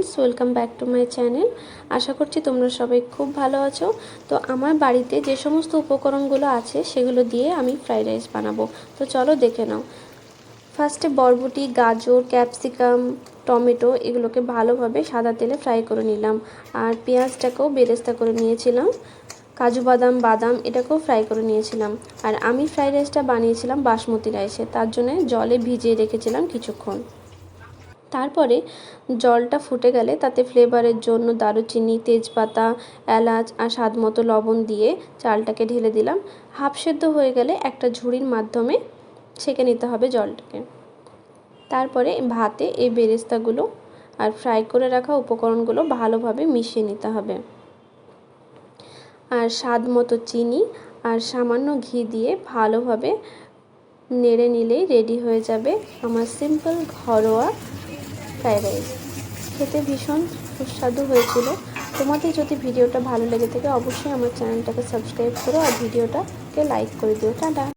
Friends, welcome back to my channel. আশা করছি তোমরা সবাই খুব ভালো আছো। তো আমার বাড়িতে যে সমস্ত উপকরণগুলো আছে সেগুলো দিয়ে আমি ফ্রাইড রাইস বানাবো। তো চলো দেখে নাও। ফার্স্টে বরবটি, গাজর, ক্যাপসিকাম, টমেটো এগুলোকে ভালোভাবে সাদা তেলে ফ্রাই করে নিলাম। আর পেঁয়াজটাকেও বেরেস্তা করে নিয়েছিলাম। কাজু বাদাম, বাদাম এটাকেও ফ্রাই করে নিয়েছিলাম। আর আমি ফ্রাইড রাইসটা বানিয়েছিলাম বাসমতি রাইসে, তার জন্য জলে ভিজিয়ে রেখেছিলাম কিছুক্ষণ। তারপরে জলটা ফুটে গেলে তাতে ফ্লেভারের জন্য দারুচিনি, তেজপাতা, এলাচ আর স্বাদ মতো লবণ দিয়ে চালটাকে ঢেলে দিলাম। হাফ সেদ্ধ হয়ে গেলে একটা ঝুড়ির মাধ্যমে ছেঁকে নিতে হবে জলটাকে। তারপরে ভাতে এই বেরেস্তাগুলো আর ফ্রাই করে রাখা উপকরণগুলো ভালোভাবে মিশিয়ে নিতে হবে। আর স্বাদ মতো চিনি আর সামান্য ঘি দিয়ে ভালোভাবে নেড়ে নিলেই রেডি হয়ে যাবে আমার সিম্পল ঘরোয়া ফ্রাইড রাইস। খেতে ভীষণ সুস্বাদু হয়েছিল। তোমাদের যদি ভিডিওটা ভালো লেগে থাকে অবশ্যই আমার চ্যানেলটাকে সাবস্ক্রাইব করো আর ভিডিওটাকে লাইক করে দিও। টাটা।